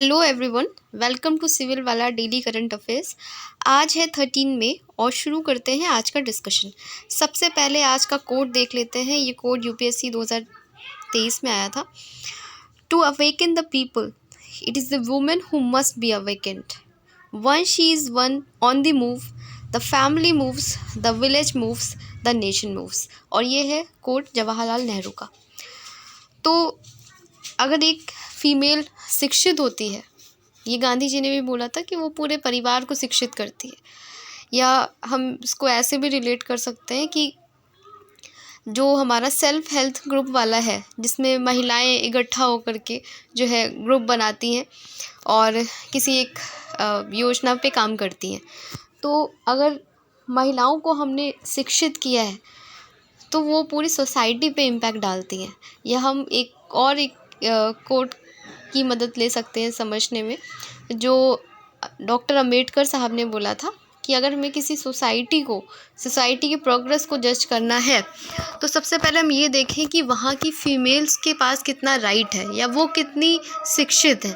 Hello everyone, welcome to civil वाला daily current affairs. आज है 13 मई और शुरू करते हैं आज का डिस्कशन। सबसे पहले आज का कोड देख लेते हैं। ये कोड यूपीएससी 2023 में आया था। To awaken the people, it is the women who must be awakened. Once she is one on the move, the family moves, the village moves, the nation moves. और ये है कोड जवाहरलाल नेहरू का। तो अगर एक फीमेल शिक्षित होती है, ये गांधी जी ने भी बोला था कि वो पूरे परिवार को शिक्षित करती है। या हम इसको ऐसे भी रिलेट कर सकते हैं कि जो हमारा सेल्फ हेल्थ ग्रुप वाला है, जिसमें महिलाएं इकट्ठा होकर के जो है ग्रुप बनाती हैं और किसी एक योजना पे काम करती हैं। तो अगर महिलाओं को हमने शिक्षित किया है तो वो पूरी सोसाइटी पे इम्पैक्ट डालती हैं। या हम एक कोट की मदद ले सकते हैं समझने में, जो डॉक्टर अंबेडकर साहब ने बोला था कि अगर हमें किसी सोसाइटी की प्रोग्रेस को जज करना है तो सबसे पहले हम ये देखें कि वहाँ की फीमेल्स के पास कितना राइट है या वो कितनी शिक्षित है।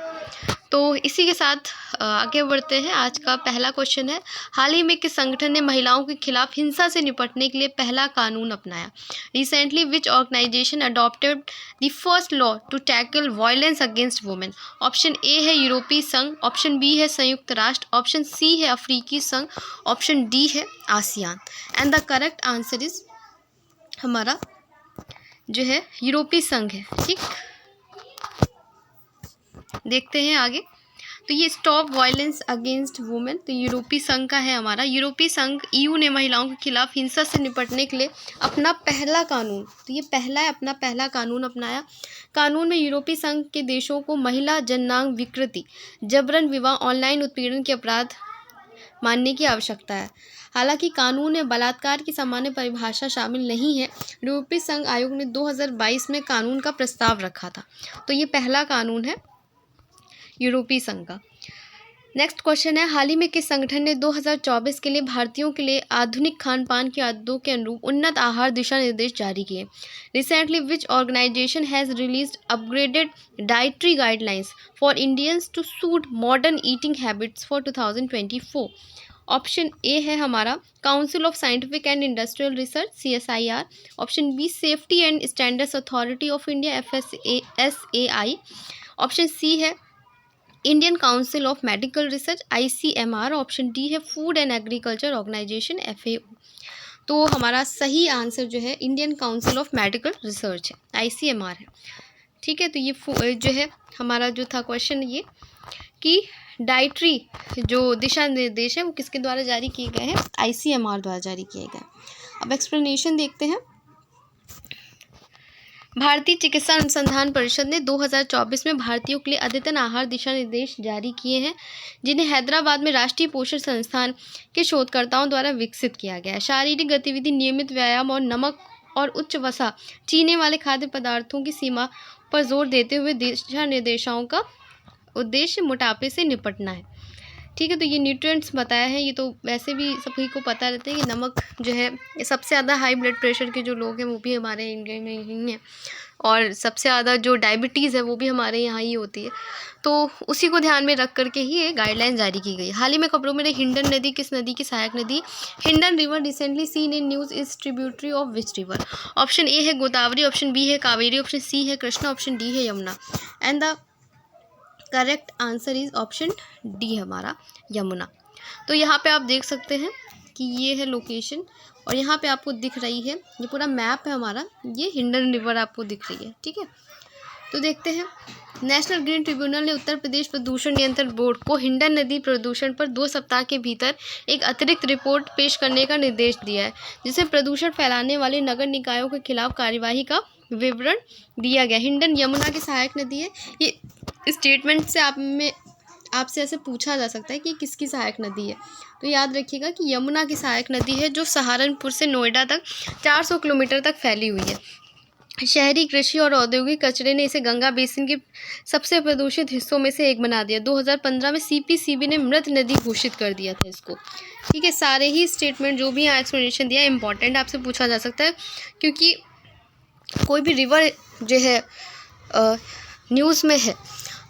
तो इसी के साथ आगे बढ़ते हैं। आज का पहला क्वेश्चन है, हाल ही में किस संगठन ने महिलाओं के खिलाफ हिंसा से निपटने के लिए पहला कानून अपनाया? Recently which organization adopted the first law to tackle violence against women? Option A है यूरोपीय संघ, ऑप्शन बी है संयुक्त राष्ट्र, ऑप्शन सी है अफ्रीकी संघ, ऑप्शन डी है ASEAN. And the correct answer is हमारा जो है यूरोपीय संघ है। ठीक, देखते हैं आगे। तो ये स्टॉप वायलेंस अगेंस्ट वुमेन तो यूरोपीय संघ का है हमारा। यूरोपीय संघ ईयू ने महिलाओं के खिलाफ हिंसा से निपटने के लिए अपना पहला कानून, तो ये पहला है, अपना पहला कानून अपनाया। कानून में यूरोपीय संघ के देशों को महिला जननांग विकृति, जबरन विवाह, ऑनलाइन उत्पीड़न के अपराध मानने की आवश्यकता है। हालांकि कानून में बलात्कार की सामान्य परिभाषा शामिल नहीं है। यूरोपीय संघ आयोग ने 2022 में कानून का प्रस्ताव रखा था। तो ये पहला कानून है यूरोपीय संघ का। नेक्स्ट क्वेश्चन है, हाल ही में किस संगठन ने 2024 के लिए भारतीयों के लिए आधुनिक खान पान की आदतों के अनुरूप उन्नत आहार दिशा निर्देश जारी किए? Recently which organisation has released upgraded dietary guidelines for Indians to suit modern eating habits for 2024? Option A है हमारा council of scientific and industrial research CSIR, option B safety and standards authority of India FSSAI, option C है Indian council of medical research ICMR, option D है food and agriculture organisation FAO। तो हमारा सही answer जो है Indian council of medical research है, ICMR है। ठीक है, तो ये जो है हमारा जो था क्वेश्चन ये कि डाइटरी जो दिशा निर्देश है वो किसके द्वारा जारी किए गए हैं? ICMR द्वारा जारी किए गए। अब एक्सप्लेनेशन देखते हैं। भारतीय चिकित्सा अनुसंधान परिषद ने 2024 में भारतीयों के लिए अद्यतन आहार दिशा निर्देश जारी किए हैं, जिन्हें हैदराबाद में राष्ट्रीय पोषण संस्थान के शोधकर्ताओं द्वारा विकसित किया गया है। शारीरिक गतिविधि, नियमित व्यायाम और नमक और उच्च वसा चीनी वाले खाद्य पदार्थों की सीमा पर जोर देते हुए दिशा निर्देशों का उद्देश्य मोटापे से निपटना है। ठीक है, तो ये न्यूट्रिएंट्स बताया है। ये तो वैसे भी सभी को पता रहता है कि नमक जो है सबसे ज़्यादा हाई ब्लड प्रेशर के जो लोग हैं वो भी हमारे इंडिया में ही हैं, और सबसे ज़्यादा जो डायबिटीज़ है वो भी हमारे यहाँ ही होती है। तो उसी को ध्यान में रख करके ही ये गाइडलाइन जारी की गई। हाल ही में खबरों में हिंडन नदी किस नदी की सहायक नदी? Hindon river recently seen in news is tributary of which river? Option A है गोदावरी, ऑप्शन बी है कावेरी, ऑप्शन सी है कृष्णा, ऑप्शन डी है Yamuna. And the correct answer is option D हमारा यमुना। तो यहाँ पे आप देख सकते हैं कि ये है लोकेशन, और यहाँ पे आपको दिख रही है, ये पूरा मैप है हमारा, ये हिंडन रिवर आपको दिख रही है। ठीक है, तो देखते हैं। नेशनल ग्रीन ट्रिब्यूनल ने उत्तर प्रदेश प्रदूषण नियंत्रण बोर्ड को हिंडन नदी प्रदूषण पर 2 सप्ताह के भीतर एक अतिरिक्त रिपोर्ट पेश करने का निर्देश दिया है, जिसमें प्रदूषण फैलाने वाले नगर निकायों के खिलाफ कार्यवाही का विवरण दिया गया। हिंडन यमुना की सहायक नदी है। ये स्टेटमेंट से आपसे ऐसे पूछा जा सकता है कि किसकी सहायक नदी है, तो याद रखिएगा कि यमुना की सहायक नदी है, जो सहारनपुर से नोएडा तक 400 किलोमीटर तक फैली हुई है। शहरी कृषि और औद्योगिक कचरे ने इसे गंगा बेसिन के सबसे प्रदूषित हिस्सों में से एक बना दिया। 2015 में CPCB ने मृत नदी घोषित कर दिया था इसको। ठीक है, सारे ही स्टेटमेंट जो भी यहाँ एक्सप्लेनेशन दिया इंपॉर्टेंट आपसे पूछा जा सकता है, क्योंकि कोई भी रिवर जो है न्यूज़ में है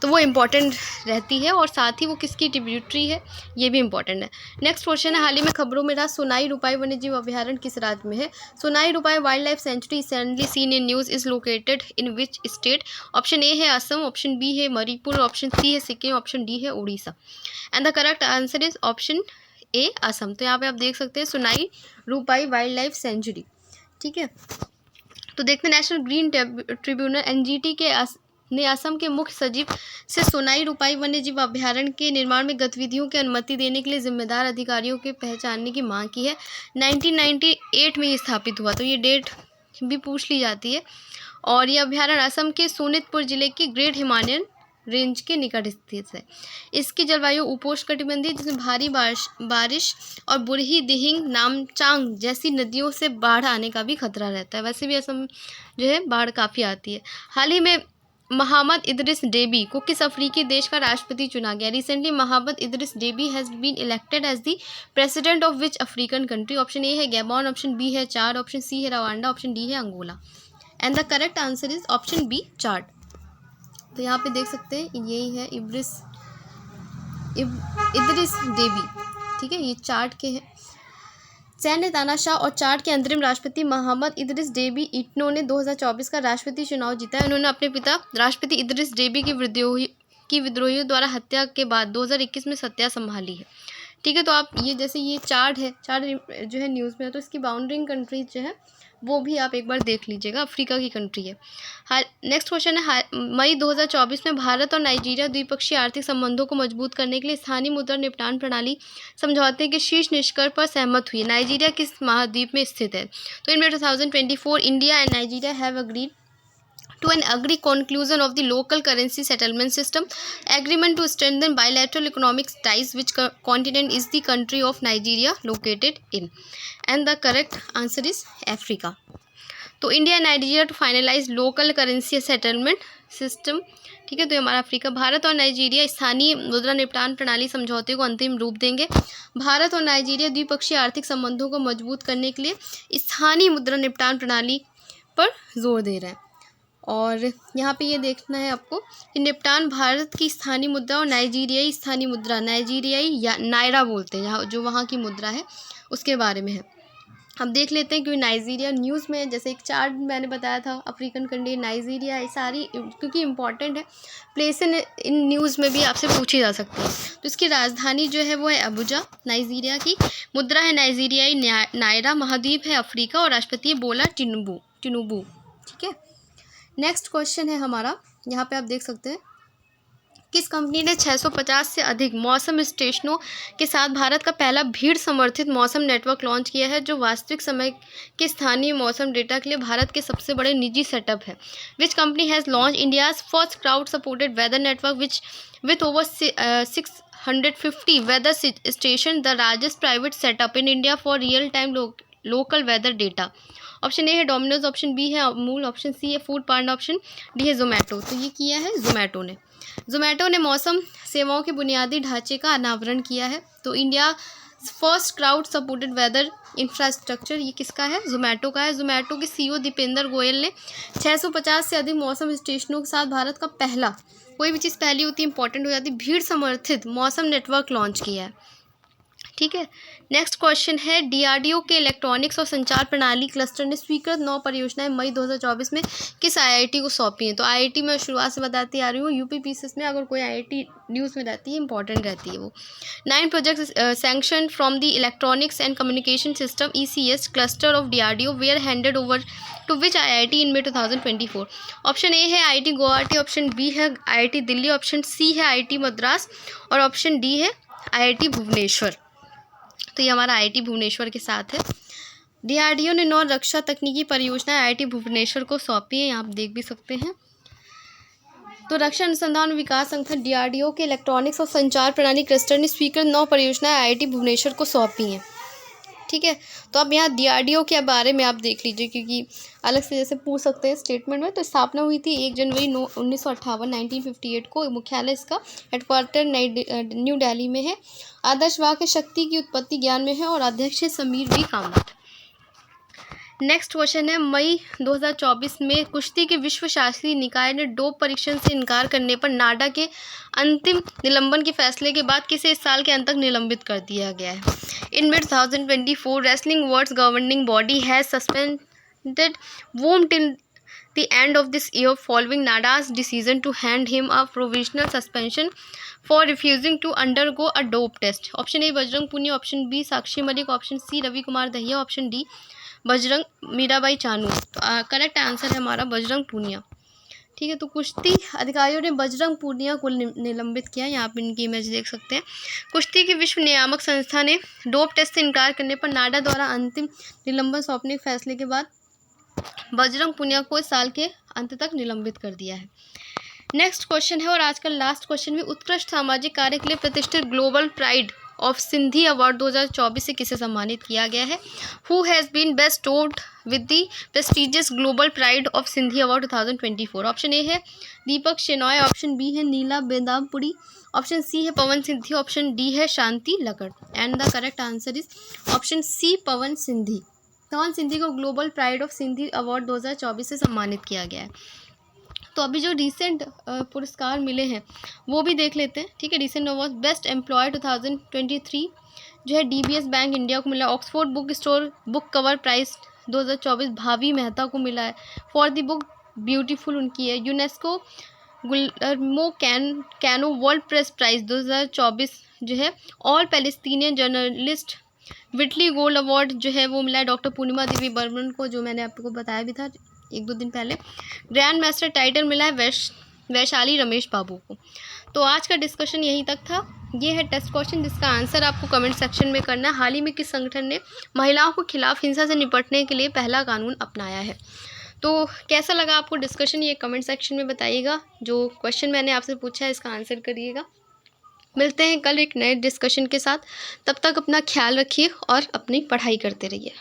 तो वो इम्पॉर्टेंट रहती है, और साथ ही वो किसकी ट्रिब्यूटरी है ये भी इम्पॉर्टेंट है। नेक्स्ट क्वेश्चन है, हाल ही में खबरों में रहा सोनाई रुपाई वन्यजीव अभयारण्य किस राज्य में है? सोनाई रुपाई wild life sanctuary recently seen in news is located in which state? Option A है असम, ऑप्शन बी है मणिपुर, ऑप्शन सी है सिक्किम, ऑप्शन डी है Orissa. And the correct answer is option A Assam. तो यहाँ पे आप देख सकते हैं सोनाई रुपाई वाइल्ड लाइफ सेंचुरी। ठीक है, तो देखते हैं नेशनल ग्रीन ट्रिब्यूनल एनजीटी ने असम के मुख्य सचिव से सोनाई रुपाई वन्यजीव अभयारण्य के निर्माण में गतिविधियों की अनुमति देने के लिए जिम्मेदार अधिकारियों के पहचानने की मांग की है। 1998 में ये स्थापित हुआ, तो ये डेट भी पूछ ली जाती है। और ये अभयारण्य असम के सोनितपुर जिले के ग्रेट हिमालयन रेंज के निकट स्थित है। इसकी जलवायु उपोष्णकटिबंधीय जिसमें भारी बारिश और बुरही, दिहिंग, नामचांग जैसी नदियों से बाढ़ आने का भी खतरा रहता है। वैसे भी असम जो है बाढ़ काफ़ी आती है। हाल ही में मोहम्मद इदरिस डेबी को किस अफ्रीकी देश का राष्ट्रपति चुना गया? Recently Mohammed Idriss Deby has been elected as the president of which African country? Option A है गैबॉन, ऑप्शन बी है चाड, ऑप्शन सी है रवांडा, ऑप्शन डी है Angola. And the correct answer is option B Chad. तो यहाँ पे देख सकते हैं यही है इदरिस डेबी। ठीक है, ये चाड के हैं। सैन्य तानाशाह और चाड के अंतरिम राष्ट्रपति मोहम्मद इदरिस डेबी इट्नो ने 2024 का राष्ट्रपति चुनाव जीता है। उन्होंने अपने पिता राष्ट्रपति इदरिस डेबी की विद्रोहियों द्वारा हत्या के बाद 2021 में सत्ता संभाली है। ठीक है, तो आप ये जैसे ये चाड है, चाड जो है न्यूज़ में है, तो इसकी बाउंड्रिंग कंट्रीज जो है वो भी आप एक बार देख लीजिएगा, अफ्रीका की कंट्री है। नेक्स्ट क्वेश्चन है, मई 2024 में भारत और नाइजीरिया द्विपक्षीय आर्थिक संबंधों को मजबूत करने के लिए स्थानीय मुद्रा निपटान प्रणाली समझौते के शीर्ष निष्कर्ष पर सहमत हुई। नाइजीरिया किस महाद्वीप में स्थित है? तो इन 2024 India and Nigeria have agreed to an agree conclusion of the local currency settlement system agreement to strengthen bilateral economic ties which continent is the country of Nigeria located in? And the correct answer is Africa. तो India and Nigeria to finalize local currency settlement system. ठीक है, तो हमारा Africa. Bharat और Nigeria स्थानीय मुद्रा निपटान प्रणाली समझौते को अंतिम रूप देंगे। भारत और नाइजीरिया द्विपक्षीय आर्थिक संबंधों को मजबूत करने के लिए स्थानीय मुद्रा निपटान प्रणाली पर जोर दे रहे हैं। और यहाँ पे ये देखना है आपको कि निपटान भारत की स्थानीय मुद्रा और नाइजीरियाई स्थानीय मुद्रा, नाइजीरियाई या नायरा बोलते हैं यहाँ जो वहाँ की मुद्रा है उसके बारे में है। अब देख लेते हैं क्योंकि नाइजीरिया न्यूज़ में जैसे एक चार्ट मैंने बताया था अफ्रीकन कंट्री नाइजीरिया, ये सारी क्योंकि इम्पॉर्टेंट है प्लेस इन न्यूज़ में भी आपसे पूछी जा सकती है। तो इसकी राजधानी जो है वो है अबुजा। नाइजीरिया की मुद्रा है नाइजीरियाई नायरा, महाद्वीप है अफ्रीका और राष्ट्रपति है बोला टिनुबू। ठीक है, नेक्स्ट क्वेश्चन है हमारा, यहाँ पे आप देख सकते हैं किस कंपनी ने 650 से अधिक मौसम स्टेशनों के साथ भारत का पहला भीड़ समर्थित मौसम नेटवर्क लॉन्च किया है जो वास्तविक समय के स्थानीय मौसम डेटा के लिए भारत के सबसे बड़े निजी सेटअप है? Which company has launch India's first crowd supported weather network with over 650 weather station, the largest private setup in India for real time local weather data? Option A है डोमिनोज, ऑप्शन बी है Amul, option C है food पांडा, option D है जोमेटो। तो ये किया है जोमेटो ने मौसम सेवाओं के बुनियादी ढांचे का अनावरण किया है। तो India first crowd supported weather infrastructure ये किसका है? जोमेटो का है। जोमेटो के सीईओ दीपेंद्र गोयल ने 650 से अधिक मौसम स्टेशनों के साथ भारत का पहला, कोई भी चीज़ पहली होती है इंपॉर्टेंट हो जाती है, भीड़ समर्थित मौसम नेटवर्क लॉन्च किया है। ठीक है, नेक्स्ट क्वेश्चन है डीआरडीओ के इलेक्ट्रॉनिक्स और संचार प्रणाली क्लस्टर ने स्वीकृत 9 परियोजनाएं मई 2024 में किस आईआईटी को सौंपी हैं? तो आईआईटी मैं शुरुआत से बताती आ रही हूँ, यूपीपीसीएस में अगर कोई आईआईटी न्यूज़ में रहती है इंपॉर्टेंट रहती है वो। 9 projects sanction from the electronics and communication system ECS cluster of DRDO were handed over to which IIT in May 2024? Option A है आईआईटी गुवाहाटी, ऑप्शन बी है आईआईटी दिल्ली, ऑप्शन सी है IIT Madras और ऑप्शन डी है IIT Bhubaneswar. तो ये हमारा IIT Bhubaneswar के साथ है। डीआरडीओ ने 9 रक्षा तकनीकी परियोजनाएं आईआईटी भुवनेश्वर को सौंपी हैं, आप देख भी सकते हैं। तो रक्षा अनुसंधान विकास संगठन डीआरडीओ के इलेक्ट्रॉनिक्स और संचार प्रणाली क्लस्टर ने स्वीकृत 9 परियोजनाएं आईआईटी भुवनेश्वर को सौंपी हैं। ठीक है, तो अब यहाँ डीआरडीओ के बारे में आप देख लीजिए क्योंकि अलग से जैसे पूछ सकते हैं स्टेटमेंट में। तो स्थापना हुई थी 1 जनवरी 1958 को। मुख्यालय इसका हेडक्वार्टर न्यू दिल्ली में है। आदर्श वाक्य शक्ति की उत्पत्ति ज्ञान में है और अध्यक्ष है Sameer V Kamath. Next question है, मई 2024 में कुश्ती के विश्व शास्त्रीय निकाय ने डोप परीक्षण से इनकार करने पर नाडा के अंतिम निलंबन के फैसले के बाद किसे इस साल के अंत तक निलंबित कर दिया गया है। In mid 2024 wrestling world governing body has suspended वोम till the end of this year following Nada's decision to hand him a provisional suspension for refusing to undergo a dope test. Option A Bajrang Punia, option B Sakshi Malik, option C Ravi Kumar Dahiya, option D Bajrang Mirabai Chanu. तो correct answer है हमारा बजरंग पुनिया। ठीक है, तो कुश्ती अधिकारियों ने बजरंग पुनिया को निलंबित किया। यहाँ पर इनकी इमेज देख सकते हैं। कुश्ती की विश्व नियामक संस्था ने डोप टेस्ट से इनकार करने पर नाडा द्वारा अंतिम निलंबन सौंपने के फैसले के बाद बजरंग पुनिया को इस साल के अंत तक निलंबित कर दिया है। नेक्स्ट क्वेश्चन है और आज का लास्ट क्वेश्चन भी, उत्कृष्ट सामाजिक कार्य के लिए प्रतिष्ठित global pride of Sindhi award 2024 से किसे सम्मानित किया गया है। Who has been bestowed with the prestigious global pride of Sindhi award 2024। Option A है दीपक शेनॉय, ऑप्शन बी है नीला बेदामपुरी, ऑप्शन सी है पवन सिंधी, ऑप्शन डी है Shanti Lakad. And the correct answer is option C Pawan Sindhi. Pawan Sindhi को global pride of Sindhi award 2024 से सम्मानित किया गया है। तो अभी जो रिसेंट पुरस्कार मिले हैं वो भी देख लेते हैं। ठीक है, रिसेंट अवार्ड बेस्ट एम्प्लॉय 2023 जो है डीबीएस बैंक इंडिया को मिला। Oxford book store book cover prize 2024 Bhavi Mehta को मिला है। फॉर द बुक ब्यूटीफुल उनकी है। UNESCO Guillermo Cano world press prize 2024 जो है ऑल पैलेस्टीनियन जर्नलिस्ट विटली गोल्ड अवार्ड जो है वो मिला है डॉक्टर पूर्णिमा देवी बर्मन को, जो मैंने आपको बताया भी था 1-2 दिन पहले। ग्रैंड मास्टर टाइटल मिला है वैशाली रमेश बाबू को। तो आज का डिस्कशन यहीं तक था। ये है टेस्ट क्वेश्चन जिसका आंसर आपको कमेंट सेक्शन में करना है। हाल ही में किस संगठन ने महिलाओं को खिलाफ हिंसा से निपटने के लिए पहला कानून अपनाया है। तो कैसा लगा आपको डिस्कशन, ये कमेंट सेक्शन में बताइएगा। जो क्वेश्चन मैंने आपसे पूछा है इसका आंसर करिएगा। मिलते हैं कल एक नए डिस्कशन के साथ। तब तक अपना ख्याल रखिए और अपनी पढ़ाई करते रहिए।